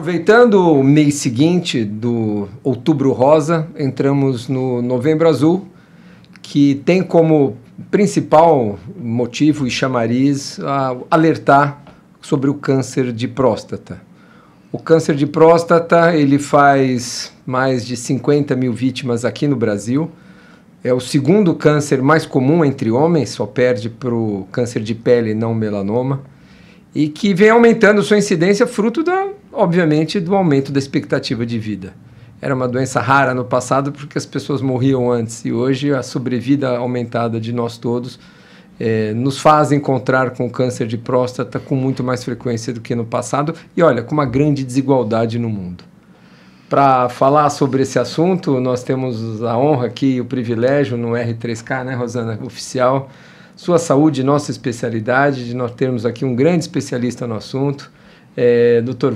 Aproveitando o mês seguinte do Outubro Rosa, entramos no Novembro Azul, que tem como principal motivo e chamariz alertar sobre o câncer de próstata. O câncer de próstata, ele faz mais de 50 mil vítimas aqui no Brasil. É o segundo câncer mais comum entre homens, só perde para o câncer de pele e não melanoma, e que vem aumentando sua incidência fruto, obviamente, do aumento da expectativa de vida. Era uma doença rara no passado porque as pessoas morriam antes, e hoje a sobrevida aumentada de nós todos nos faz encontrar com câncer de próstata com muito mais frequência do que no passado, e olha, com uma grande desigualdade no mundo. Para falar sobre esse assunto, nós temos a honra aqui e o privilégio no R3K, né, Rosana, oficial, Sua Saúde, nossa especialidade, de nós termos aqui um grande especialista no assunto, Dr.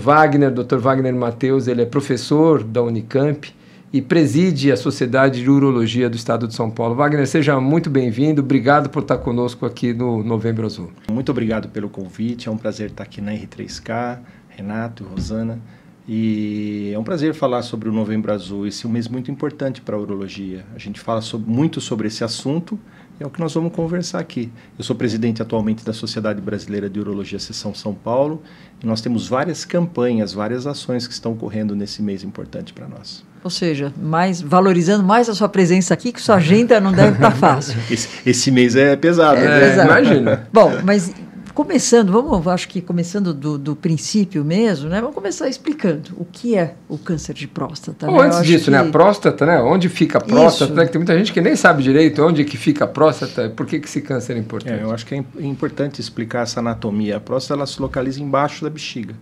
Wagner Matheus. Ele é professor da Unicamp e preside a Sociedade de Urologia do Estado de São Paulo. Wagner, seja muito bem-vindo, obrigado por estar conosco aqui no Novembro Azul. Muito obrigado pelo convite, é um prazer estar aqui na R3K, Renato, Rosana, e é um prazer falar sobre o Novembro Azul, esse é um mês muito importante para a urologia. A gente fala muito sobre esse assunto, é o que nós vamos conversar aqui. Eu sou presidente atualmente da Sociedade Brasileira de Urologia Seção São Paulo, e nós temos várias campanhas, várias ações que estão ocorrendo nesse mês importante para nós. Ou seja, valorizando mais a sua presença aqui, que sua agenda não deve estar fácil. Esse mês é pesado. Pesado. Imagina. Bom, mas começando do princípio mesmo, né? Vamos começar explicando o que é o câncer de próstata. Bom, antes disso, né? A próstata, né? Onde fica a próstata? Né? Que tem muita gente que nem sabe direito onde que fica a próstata, por que esse câncer é importante. Eu acho que é importante explicar essa anatomia. A próstata, ela se localiza embaixo da bexiga.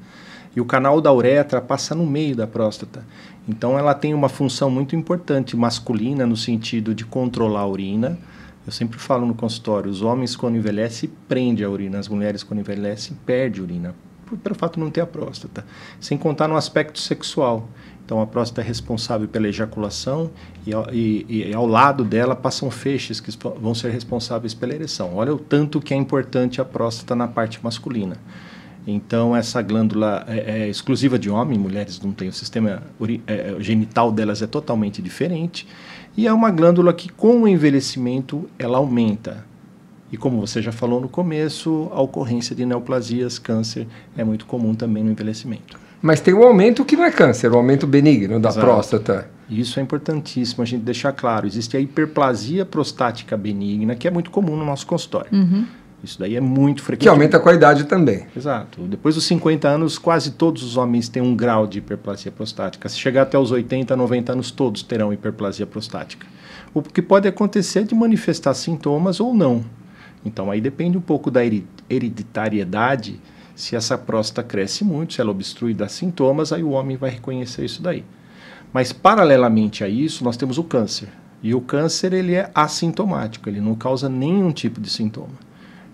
E o canal da uretra passa no meio da próstata. Então, ela tem uma função muito importante, masculina, no sentido de controlar a urina. Eu sempre falo no consultório, os homens, quando envelhecem, prendem a urina. As mulheres, quando envelhecem, perdem a urina, pelo fato de não ter a próstata. Sem contar no aspecto sexual. Então, a próstata é responsável pela ejaculação e ao lado dela passam feixes que vão ser responsáveis pela ereção. Olha o tanto que é importante a próstata na parte masculina. Então, essa glândula é exclusiva de homem, mulheres não têm, o sistema genital delas é totalmente diferente. E é uma glândula que, com o envelhecimento, ela aumenta. E como você já falou no começo, a ocorrência de neoplasias, câncer, é muito comum também no envelhecimento. Mas tem o aumento que não é câncer, o aumento benigno da próstata. Isso é importantíssimo a gente deixar claro. Existe a hiperplasia prostática benigna, que é muito comum no nosso consultório. Uhum. Isso daí é muito frequente. Que aumenta com a idade também. Exato. Depois dos 50 anos, quase todos os homens têm um grau de hiperplasia prostática. Se chegar até os 80, 90 anos, todos terão hiperplasia prostática. O que pode acontecer é de manifestar sintomas ou não. Então, aí depende um pouco da hereditariedade. Se essa próstata cresce muito, se ela obstrui dá sintomas, aí o homem vai reconhecer isso daí. Mas, paralelamente a isso, nós temos o câncer. E o câncer, ele é assintomático, ele não causa nenhum tipo de sintoma.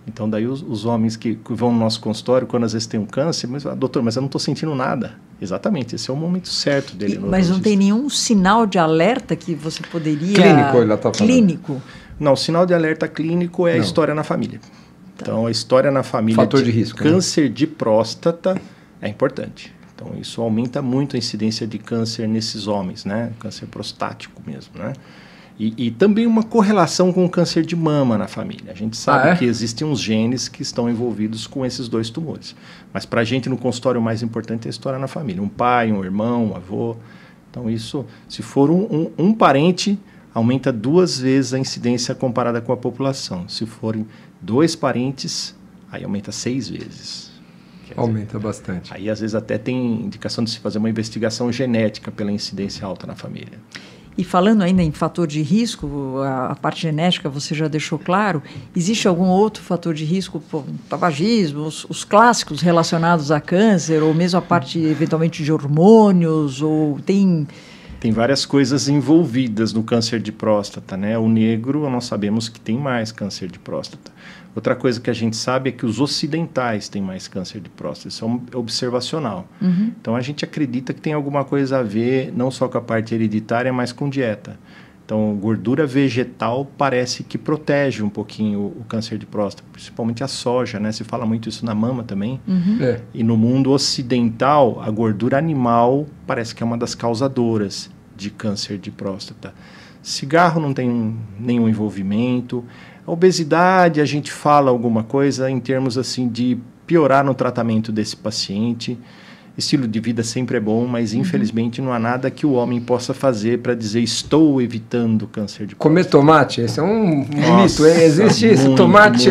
Então, daí os homens que vão no nosso consultório, quando às vezes tem um câncer, mas, doutor, mas eu não estou sentindo nada. Exatamente, esse é o momento certo dele. Mas não tem nenhum sinal de alerta que você poderia... Clínico, ele está falando. Clínico? Não, o sinal de alerta clínico é a história na família. Tá. Então, a história na família fator de risco, câncer de próstata é importante. Então, isso aumenta muito a incidência de câncer nesses homens, né? Câncer prostático mesmo, né? E também uma correlação com o câncer de mama na família. A gente sabe que existem uns genes que estão envolvidos com esses dois tumores. Mas para a gente no consultório o mais importante é a história na família. Um pai, um irmão, um avô. Então isso, se for um parente, aumenta 2 vezes a incidência comparada com a população. Se forem 2 parentes, aí aumenta 6 vezes. Aumenta bastante. Aí às vezes até tem indicação de se fazer uma investigação genética pela incidência alta na família. E falando ainda em fator de risco, a parte genética você já deixou claro, existe algum outro fator de risco, tabagismo, os clássicos relacionados a câncer, ou mesmo a parte eventualmente de hormônios, ou tem... Tem várias coisas envolvidas no câncer de próstata, né? O negro, nós sabemos que tem mais câncer de próstata. Outra coisa que a gente sabe é que os ocidentais têm mais câncer de próstata. Isso é observacional. Uhum. Então, a gente acredita que tem alguma coisa a ver, não só com a parte hereditária, mas com dieta. Então, gordura vegetal parece que protege um pouquinho o câncer de próstata, principalmente a soja, né? Se fala muito isso na mama também. E no mundo ocidental, a gordura animal parece que é uma das causadoras de câncer de próstata. Cigarro não tem nenhum envolvimento. A obesidade, a gente fala alguma coisa em termos assim de piorar no tratamento desse paciente. Estilo de vida sempre é bom, mas infelizmente não há nada que o homem possa fazer para dizer estou evitando câncer de próstata. Comer tomate, esse é um mito, hein? Existe isso? Tomate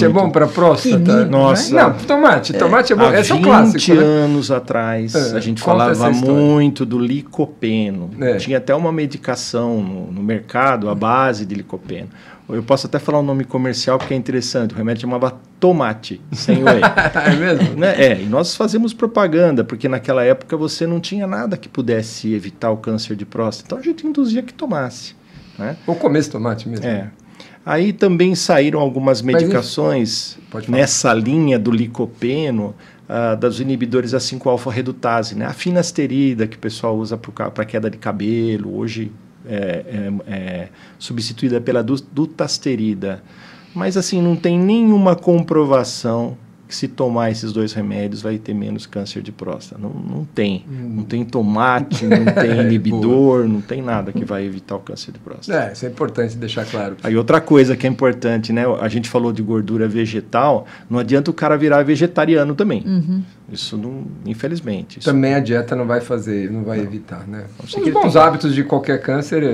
é bom para próstata? Nossa. Não, tomate é bom. Esse é um clássico. 20 anos atrás, a gente falava muito do licopeno. Tinha até uma medicação no mercado, à base de licopeno. Eu posso até falar o nome comercial porque é interessante. O remédio chamava tomate, sem whey. É mesmo? Né? E nós fazemos propaganda, porque naquela época você não tinha nada que pudesse evitar o câncer de próstata. Então a gente induzia que tomasse. Né? Ou comesse tomate mesmo. Aí também saíram algumas medicações nessa linha do licopeno, dos inibidores da 5-alfa-redutase, né? A finasterida, que o pessoal usa para queda de cabelo, hoje substituída pela dutasterida. Mas assim, não tem nenhuma comprovação que se tomar esses dois remédios vai ter menos câncer de próstata. Não tem. Não tem tomate, não tem inibidor, não tem nada que vai evitar o câncer de próstata. Isso é importante deixar claro. Aí outra coisa que é importante, né? A gente falou de gordura vegetal, não adianta o cara virar vegetariano também. Isso não, infelizmente. Isso também a dieta não vai evitar, né? Os bons hábitos de qualquer câncer,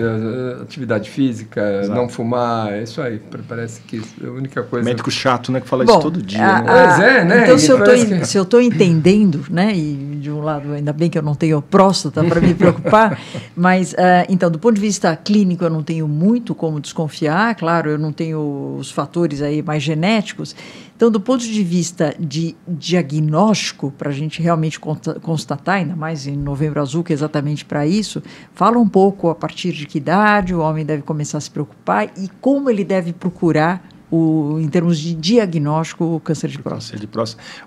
atividade física, não fumar, é isso aí. Parece que é a única coisa... Médico chato, né? Que fala isso todo dia. Né? Então, se eu estou entendendo, né? E de um lado, ainda bem que eu não tenho próstata para me preocupar, mas, então, do ponto de vista clínico, eu não tenho muito como desconfiar, claro, eu não tenho os fatores aí mais genéticos. Então, do ponto de vista de diagnóstico, para a gente realmente constatar, ainda mais em Novembro Azul, que é exatamente para isso, fala um pouco a partir de que idade o homem deve começar a se preocupar e como ele deve procurar, em termos de diagnóstico, o câncer de próstata.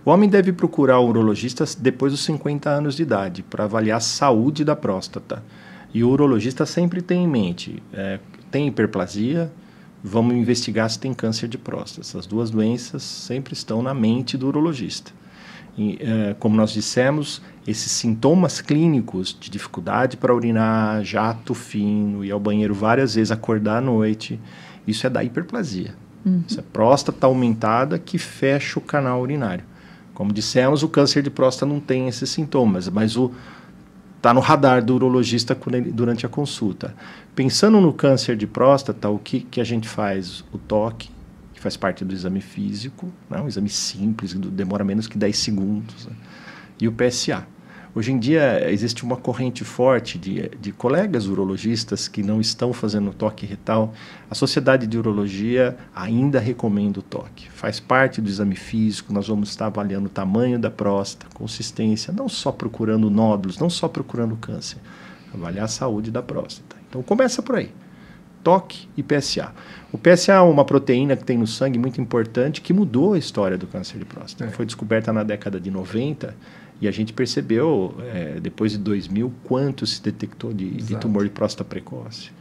O homem deve procurar o urologista depois dos 50 anos de idade, para avaliar a saúde da próstata. E o urologista sempre tem em mente, tem hiperplasia, vamos investigar se tem câncer de próstata. Essas duas doenças sempre estão na mente do urologista. E, como nós dissemos, esses sintomas clínicos de dificuldade para urinar, jato fino, ir ao banheiro várias vezes, acordar à noite, isso é da hiperplasia. Isso é próstata aumentada que fecha o canal urinário. Como dissemos, o câncer de próstata não tem esses sintomas, mas está no radar do urologista durante a consulta. Pensando no câncer de próstata, o que a gente faz? O toque, que faz parte do exame físico, né? Um exame simples, demora menos que 10 segundos, né? E o PSA. Hoje em dia existe uma corrente forte de colegas urologistas que não estão fazendo toque retal. A Sociedade de Urologia ainda recomenda o toque. Faz parte do exame físico, nós vamos estar avaliando o tamanho da próstata, consistência, não só procurando nódulos, não só procurando câncer, avaliar a saúde da próstata. Então começa por aí, toque e PSA. O PSA é uma proteína que tem no sangue muito importante que mudou a história do câncer de próstata. Foi descoberta na década de 90 e a gente percebeu, depois de 2000, quanto se detectou de tumor de próstata precoce.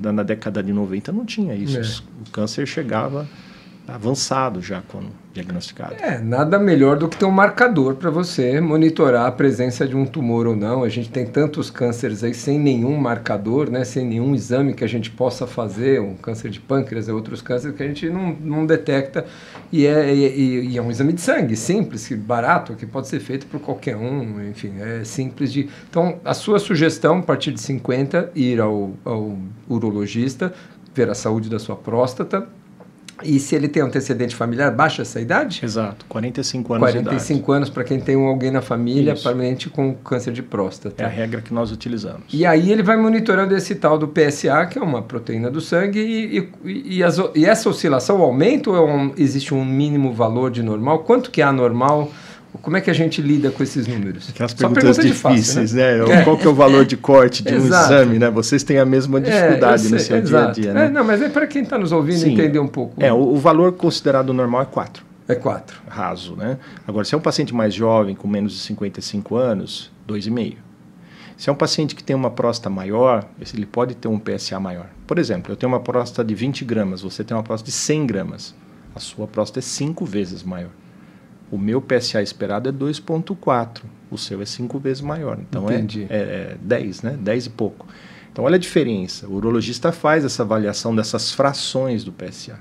Na década de 90 não tinha isso. O câncer chegava avançado já quando diagnosticado. Nada melhor do que ter um marcador para você monitorar a presença de um tumor ou não. A gente tem tantos cânceres aí sem nenhum marcador, né, sem nenhum exame que a gente possa fazer, um câncer de pâncreas e outros cânceres que a gente não detecta. E é um exame de sangue simples, barato, que pode ser feito por qualquer um, enfim, é simples de... Então, a sua sugestão, a partir de 50, ir ao urologista, ver a saúde da sua próstata. E se ele tem antecedente familiar, baixa essa idade? Exato, 45 anos de idade. 45 anos para quem tem alguém na família, provavelmente com câncer de próstata. É a regra que nós utilizamos. E aí ele vai monitorando esse tal do PSA, que é uma proteína do sangue, e essa oscilação aumenta ou existe um mínimo valor de normal? Quanto que é anormal? Como é que a gente lida com esses números? Aquelas perguntas difíceis, né? Qual que é o valor de corte de um exame, né? Vocês têm a mesma dificuldade no seu dia a dia, né? Não, mas é para quem está nos ouvindo entender um pouco. O valor considerado normal é 4. É 4. Raso, né? Agora, se é um paciente mais jovem, com menos de 55 anos, 2,5. Se é um paciente que tem uma próstata maior, ele pode ter um PSA maior. Por exemplo, eu tenho uma próstata de 20 gramas, você tem uma próstata de 100 gramas. A sua próstata é 5 vezes maior. O meu PSA esperado é 2,4. O seu é 5 vezes maior. Então é 10, né? 10 e pouco. Então olha a diferença. O urologista faz essa avaliação dessas frações do PSA.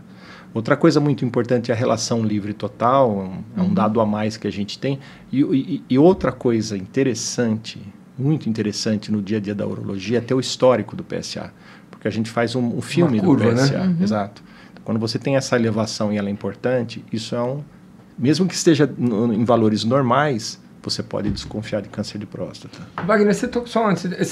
Outra coisa muito importante é a relação livre-total, é um dado a mais que a gente tem. E outra coisa interessante, muito interessante no dia a dia da urologia é ter o histórico do PSA. Porque a gente faz um filme curva, do PSA. né? Exato. Quando você tem essa elevação e ela é importante, isso é mesmo que esteja em valores normais, você pode desconfiar de câncer de próstata. Wagner, você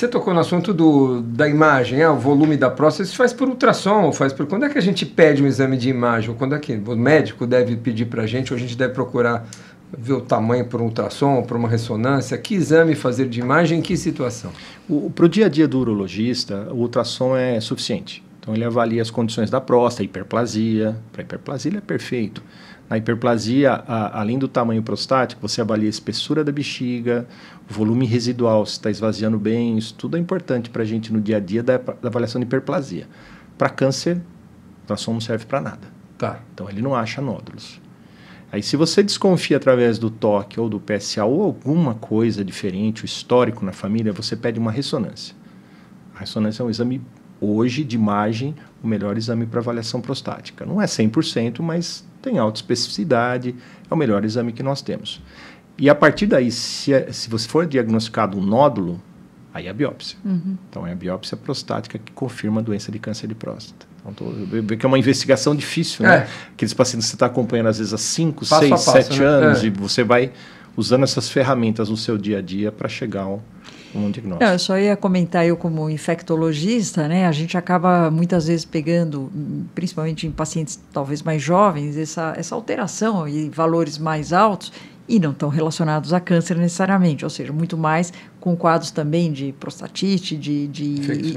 tocou no assunto da imagem, o volume da próstata. Isso faz por ultrassom? Quando é que a gente pede um exame de imagem? Ou quando é que o médico deve pedir para a gente, ou a gente deve procurar ver o tamanho por um ultrassom, por uma ressonância? Que exame fazer de imagem, em que situação? Para o dia a dia do urologista, o ultrassom é suficiente. Então ele avalia as condições da próstata, a hiperplasia. Para a hiperplasia ele é perfeito. Na hiperplasia, além do tamanho prostático, você avalia a espessura da bexiga, o volume residual, se está esvaziando bem, isso tudo é importante para a gente no dia a dia da avaliação de hiperplasia. Para câncer, o ultrassom não serve para nada. Tá. Então ele não acha nódulos. Aí se você desconfia através do toque ou do PSA ou alguma coisa diferente, o histórico na família, você pede uma ressonância. A ressonância é um exame, hoje, de imagem, o melhor exame para avaliação prostática. Não é 100%, mas tem alta especificidade, é o melhor exame que nós temos. E a partir daí, se você for diagnosticado um nódulo, aí é a biópsia. Então é a biópsia prostática que confirma a doença de câncer de próstata. Então, eu vejo que é uma investigação difícil, né? Aqueles pacientes que você está acompanhando às vezes há 5, 6, 7 anos, e você vai usando essas ferramentas no seu dia a dia para chegar a um diagnóstico. Não, eu só ia comentar, eu como infectologista, né, a gente acaba muitas vezes pegando, principalmente em pacientes talvez mais jovens, essa alteração e valores mais altos e não estão relacionados a câncer necessariamente, ou seja, muito mais com quadros também de prostatite, de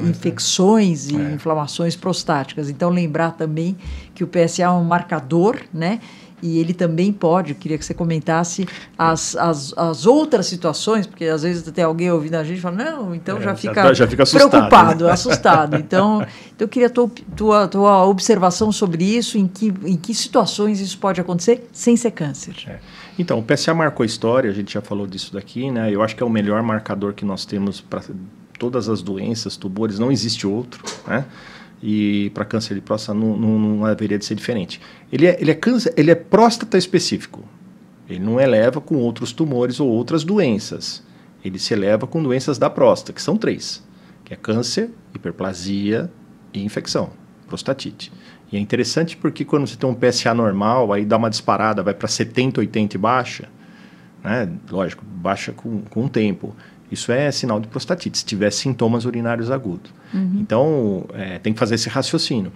infecções e inflamações prostáticas. Então, lembrar também que o PSA é um marcador, né? E ele também pode, eu queria que você comentasse as outras situações, porque às vezes tem alguém ouvindo a gente e fala, não, então já fica assustado, preocupado, né? Assustado. Então eu queria a tua observação sobre isso, em que situações isso pode acontecer sem ser câncer. Então, o PSA marcou a história, a gente já falou disso daqui, né? Eu acho que é o melhor marcador que nós temos para todas as doenças, tumores, não existe outro, né? E para câncer de próstata não haveria de ser diferente. Ele é próstata específico. Ele não eleva com outros tumores ou outras doenças. Ele se eleva com doenças da próstata, que são 3, que é câncer, hiperplasia e infecção, prostatite. E é interessante porque quando você tem um PSA normal, aí dá uma disparada, vai para 70, 80 e baixa, né? Lógico, baixa com o tempo. Isso é sinal de prostatite, se tiver sintomas urinários agudos. Então, tem que fazer esse raciocínio.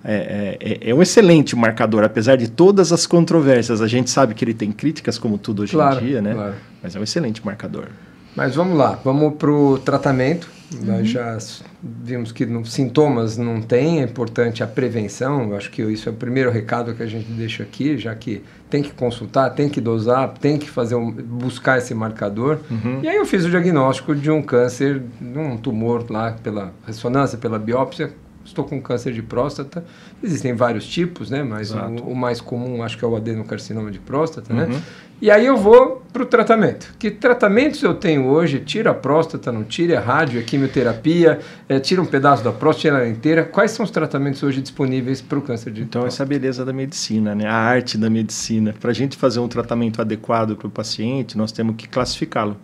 É um excelente marcador, apesar de todas as controvérsias. A gente sabe que ele tem críticas, como tudo hoje em dia, né? Claro. Mas é um excelente marcador. Mas vamos lá, vamos para o tratamento. Nós já vimos que sintomas não tem, é importante a prevenção. Eu acho que isso é o primeiro recado que a gente deixa aqui, já que tem que consultar, tem que dosar, tem que buscar esse marcador. E aí eu fiz o diagnóstico de um câncer, de um tumor lá pela ressonância, pela biópsia. Estou com câncer de próstata. Existem vários tipos, né? Mas o mais comum acho que é o adenocarcinoma de próstata, né? E aí eu vou para o tratamento. Que tratamentos eu tenho hoje? Tira a próstata, não tira? É rádio, é quimioterapia? Tira um pedaço da próstata, tira ela inteira? Quais são os tratamentos hoje disponíveis para o câncer de próstata? Então, essa é a beleza da medicina, né? A arte da medicina. Para a gente fazer um tratamento adequado para o paciente, nós temos que classificá-lo.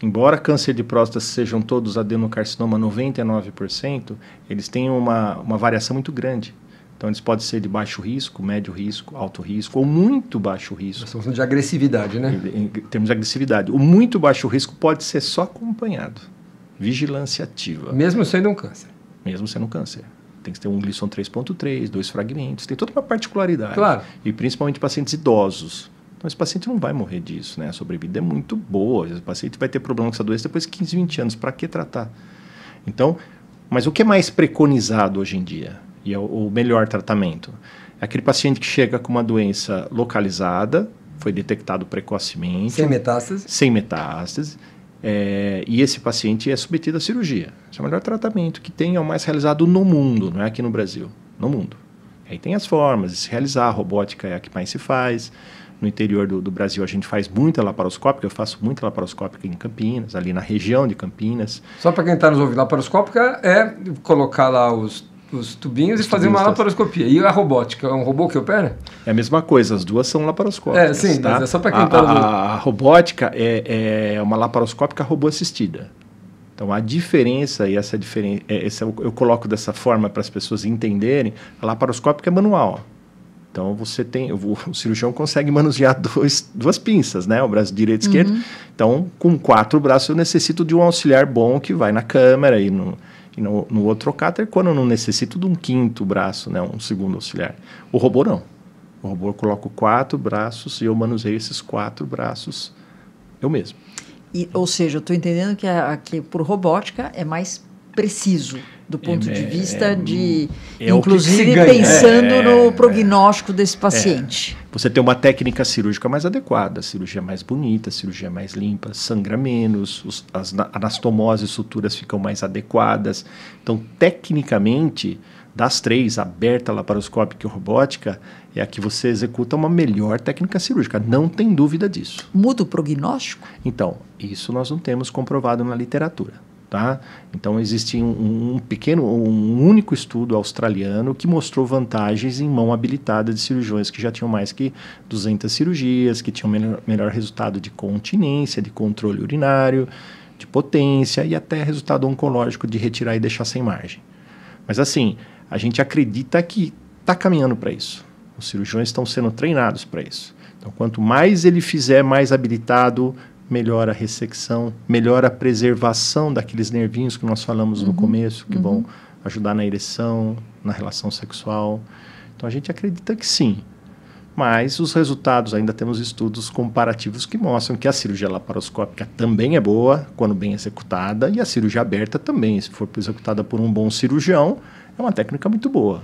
Embora câncer de próstata sejam todos adenocarcinoma 99%, eles têm uma variação muito grande. Então, eles podem ser de baixo risco, médio risco, alto risco ou muito baixo risco. Estamos falando de agressividade, né? Em termos de agressividade. O muito baixo risco pode ser só acompanhado. Vigilância ativa. Mesmo sendo um câncer. Mesmo sendo um câncer. Tem que ter um Gleason 3.3, 2 fragmentos, tem toda uma particularidade. Claro. E principalmente pacientes idosos. Então, esse paciente não vai morrer disso, né? A sobrevida é muito boa. Esse paciente vai ter problema com essa doença depois de 15, 20 anos. Para que tratar? Então, mas o que é mais preconizado hoje em dia? E é o melhor tratamento? É aquele paciente que chega com uma doença localizada, foi detectado precocemente. Sem metástase. Sem metástase. e esse paciente é submetido à cirurgia. Esse é o melhor tratamento que tem, é o mais realizado no mundo, não é aqui no Brasil, no mundo. Aí tem as formas de se realizar, a robótica é a que mais se faz. No interior do Brasil a gente faz muita laparoscópica, eu faço muita laparoscópica em Campinas, ali na região de Campinas. Só para quem está nos ouvindo, laparoscópica é colocar lá os tubinhos e fazer uma laparoscopia. E a robótica, é um robô que opera? É a mesma coisa, as duas são laparoscópicas. Sim, tá? mas é só para quem está nos ouvindo. A robótica é uma laparoscópica robô assistida. Então, a diferença, e essa diferença, eu coloco dessa forma para as pessoas entenderem, a laparoscópica é manual. Então, o cirurgião consegue manusear duas pinças, né? O braço direito e esquerdo. Então, com 4 braços, eu necessito de um auxiliar bom que vai na câmera e no outro cáter, quando eu não necessito de um 5º braço, né? Um segundo auxiliar. O robô não. O robô eu coloco 4 braços e eu manuseio esses 4 braços eu mesmo. Ou seja, eu estou entendendo que por robótica é mais preciso do ponto de vista de, inclusive, pensando no prognóstico desse paciente. Você tem uma técnica cirúrgica mais adequada, cirurgia mais bonita, cirurgia mais limpa, sangra menos, as anastomoses e suturas ficam mais adequadas. Então, tecnicamente, das 3, aberta, laparoscópica e robótica, é a que você executa uma melhor técnica cirúrgica, não tem dúvida disso. Muda o prognóstico? Então, isso nós não temos comprovado na literatura. Tá? Então, existe um único estudo australiano que mostrou vantagens em mão habilitada de cirurgiões que já tinham mais que 200 cirurgias, que tinham melhor resultado de continência, de controle urinário, de potência e até resultado oncológico de retirar e deixar sem margem. Mas assim, a gente acredita que está caminhando para isso. Os cirurgiões estão sendo treinados para isso. Então, quanto mais ele fizer, mais habilitado, melhor a ressecção, melhor a preservação daqueles nervinhos que nós falamos no começo, que vão ajudar na ereção, na relação sexual. Então, a gente acredita que sim. Mas os resultados, ainda temos estudos comparativos que mostram que a cirurgia laparoscópica também é boa, quando bem executada, e a cirurgia aberta também, se for executada por um bom cirurgião, é uma técnica muito boa.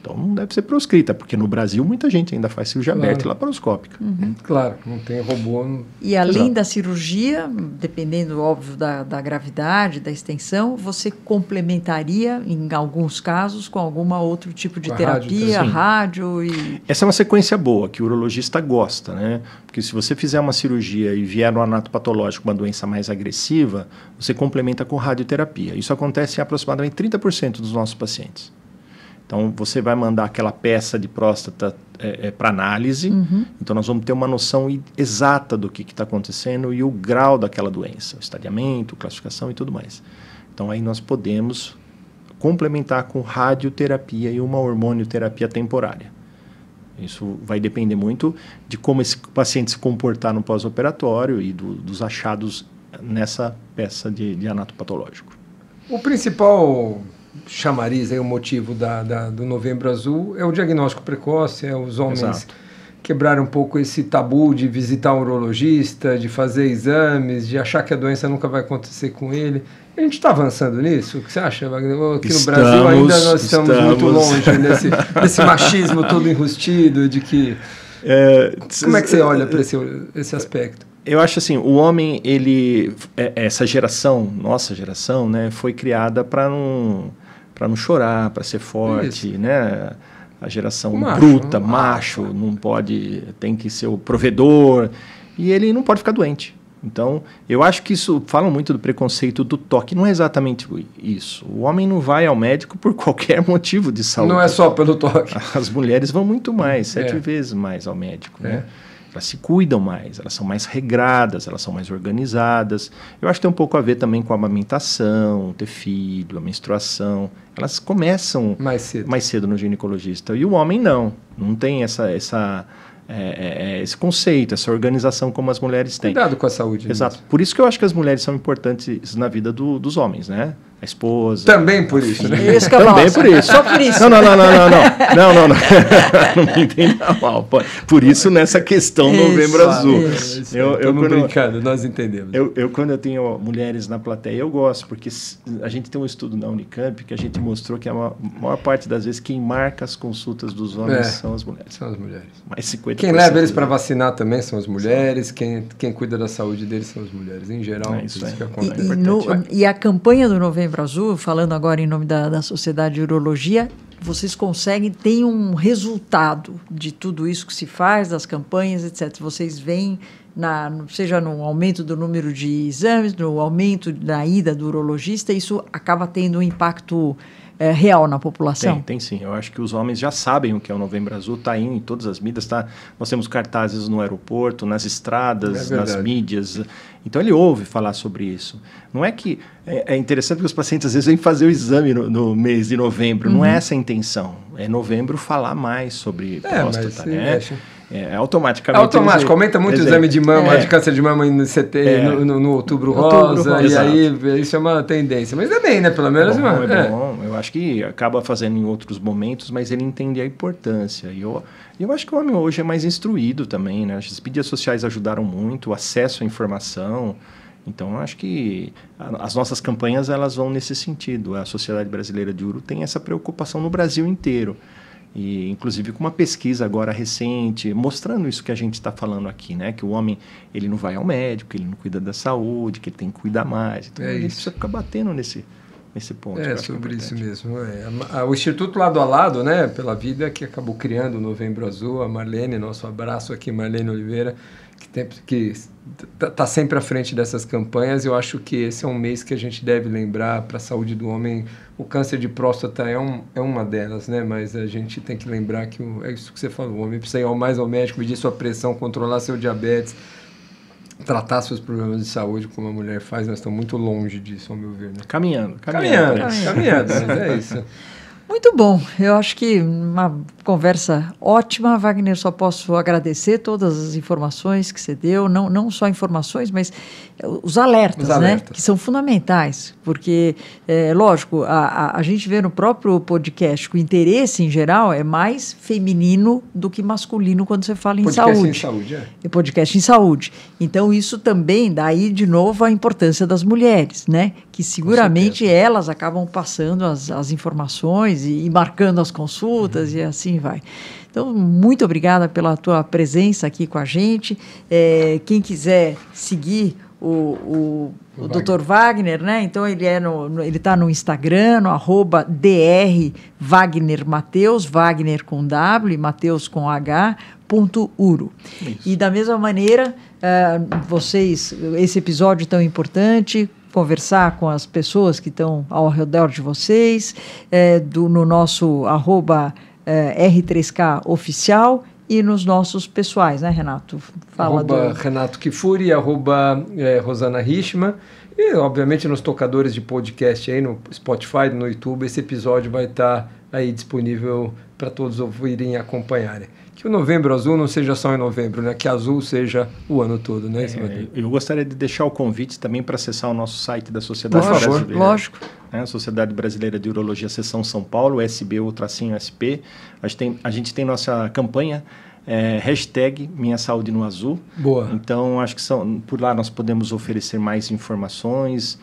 Então, não deve ser proscrita, porque no Brasil muita gente ainda faz cirurgia aberta e laparoscópica. Claro, não tem robô. E além da cirurgia, dependendo, óbvio, da gravidade, da extensão, você complementaria, em alguns casos, com algum outro tipo de terapia, rádio e... Essa é uma sequência boa, que o urologista gosta, né? Porque se você fizer uma cirurgia e vier no anatopatológico uma doença mais agressiva, você complementa com radioterapia. Isso acontece em aproximadamente 30% dos nossos pacientes. Então, você vai mandar aquela peça de próstata para análise, então nós vamos ter uma noção exata do que está acontecendo e o grau daquela doença, o estadiamento, classificação e tudo mais. Então, aí nós podemos complementar com radioterapia e uma hormonioterapia temporária. Isso vai depender muito de como esse paciente se comportar no pós-operatório e dos achados nessa peça de anatopatológico. O principal chamariz, o motivo do Novembro Azul é o diagnóstico precoce, os homens quebraram um pouco esse tabu de visitar um urologista, de fazer exames, de achar que a doença nunca vai acontecer com ele. A gente está avançando nisso? O que você acha, Wagner? Aqui no Brasil ainda nós estamos muito longe desse machismo todo enrustido, de que... Como é que você olha para esse aspecto? Eu acho assim, o homem, essa geração, nossa geração, né, foi criada para não chorar, para ser forte, né? A geração bruta, macho, não pode, tem que ser o provedor, e ele não pode ficar doente. Então, eu acho que isso, falam muito do preconceito do toque, não é exatamente isso. O homem não vai ao médico por qualquer motivo de saúde. Não é só pelo toque. As mulheres vão muito mais, 7 vezes mais ao médico, né? Elas se cuidam mais, elas são mais regradas, elas são mais organizadas. Eu acho que tem um pouco a ver também com a amamentação, ter filho, a menstruação. Elas começam mais cedo no ginecologista. E o homem não tem esse conceito, essa organização como as mulheres têm. Cuidado com a saúde. Exato. Por isso que eu acho que as mulheres são importantes na vida dos homens, né? a esposa. Também por isso, né? Isso que eu Também falo, por isso. Só por isso. Não. Não me entenda mal. Por isso, nessa questão Isso, Novembro Azul. isso. Estamos brincando, nós entendemos. Quando eu tenho mulheres na plateia, eu gosto, porque a gente tem um estudo na Unicamp que a gente mostrou que a maior parte das vezes quem marca as consultas dos homens são as mulheres. São as mulheres. Mais 50%. Quem leva eles para vacinar também são as mulheres, quem cuida da saúde deles são as mulheres. Em geral, isso que é acontece. E a campanha do Novembro Azul, falando agora em nome da Sociedade de Urologia, vocês conseguem, tem um resultado de tudo isso que se faz, das campanhas, etc. Vocês veem, seja no aumento do número de exames, no aumento da ida do urologista, isso acaba tendo um impacto real na população? Tem sim. Eu acho que os homens já sabem o que é o Novembro Azul, está indo em todas as mídias, nós temos cartazes no aeroporto, nas estradas, nas mídias. Então ele ouve falar sobre isso. Não é que... É interessante que os pacientes às vezes vêm fazer o exame no mês de novembro. Não é essa a intenção. É novembro falar mais sobre próstata, né? Automaticamente. Automático, aumenta muito o exame de mama, de câncer de mama no Outubro Rosa, e aí isso é uma tendência. Mas é bem, né? Pelo menos. É bom. Eu acho que acaba fazendo em outros momentos, mas ele entende a importância. E eu acho que o homem hoje é mais instruído também, né? As mídias sociais ajudaram muito, o acesso à informação. Então, eu acho que as nossas campanhas elas vão nesse sentido. A Sociedade Brasileira de Uro tem essa preocupação no Brasil inteiro. E, inclusive, com uma pesquisa agora recente, mostrando isso que a gente está falando aqui, né? Que o homem ele não vai ao médico, ele não cuida da saúde, que ele tem que cuidar mais. Então, a gente precisa ficar batendo nesse ponto. Sobre isso mesmo. O Instituto Lado a Lado, né, pela Vida, que acabou criando o Novembro Azul, a Marlene, nosso abraço aqui, Marlene Oliveira, que está sempre à frente dessas campanhas. Eu acho que esse é um mês que a gente deve lembrar para a saúde do homem. O câncer de próstata é uma delas, né? Mas a gente tem que lembrar que é isso que você falou, o homem precisa ir mais ao médico, medir sua pressão, controlar seu diabetes, tratar seus problemas de saúde como a mulher faz. Nós estamos muito longe disso, ao meu ver. Né? Caminhando, mas é isso. Muito bom, eu acho que uma conversa ótima, Wagner, só posso agradecer todas as informações que você deu, não só informações, mas os alertas, né, que são fundamentais, porque, lógico, a gente vê no próprio podcast que o interesse, em geral, é mais feminino do que masculino quando você fala em saúde. Podcast em saúde, Podcast em saúde. Então, isso também dá aí, de novo, a importância das mulheres, né, que seguramente elas acabam passando as informações e marcando as consultas e assim vai. Então, muito obrigada pela tua presença aqui com a gente. Quem quiser seguir o Dr. Wagner, né? Então, ele está no Instagram, no @drwagnermatheus, Wagner com W, Mateus com H, .uro. E da mesma maneira, esse episódio tão importante, conversar com as pessoas que estão ao redor de vocês, no nosso @R3K oficial e nos nossos pessoais, né, Renato? Fala Renato Kifuri, Rosana Richman, e obviamente nos tocadores de podcast aí, no Spotify, no YouTube. Esse episódio vai estar aí disponível para todos ouvirem e acompanharem. Que o Novembro Azul não seja só em novembro, né? Que azul seja o ano todo, né? Eu gostaria de deixar o convite também para acessar o nosso site da Sociedade Brasileira. Lógico. A Sociedade Brasileira de Urologia, Seção São Paulo, SBU-SP. A gente tem nossa campanha, hashtag Minha Saúde no Azul. Boa. Então, acho que por lá nós podemos oferecer mais informações.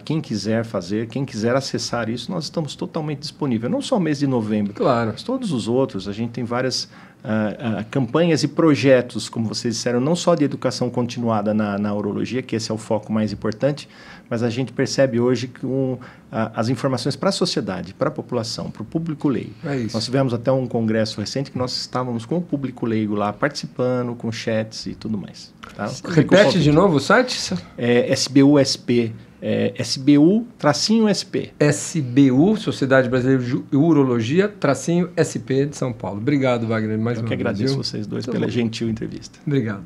Quem quiser fazer, quem quiser acessar isso, nós estamos totalmente disponíveis. Não só o mês de novembro, mas todos os outros. A gente tem várias campanhas e projetos, como vocês disseram, não só de educação continuada na urologia, que esse é o foco mais importante, mas a gente percebe hoje que as informações para a sociedade, para a população, para o público leigo. Nós tivemos até um congresso recente que nós estávamos com o público leigo lá participando, com chats e tudo mais. Tá? Repete de novo o site? SBU-SP. SBU-SP. SBU, Sociedade Brasileira de Urologia, -SP de São Paulo. Obrigado, Wagner, mais uma vez. Eu que agradeço vocês dois pela gentil entrevista. Obrigado.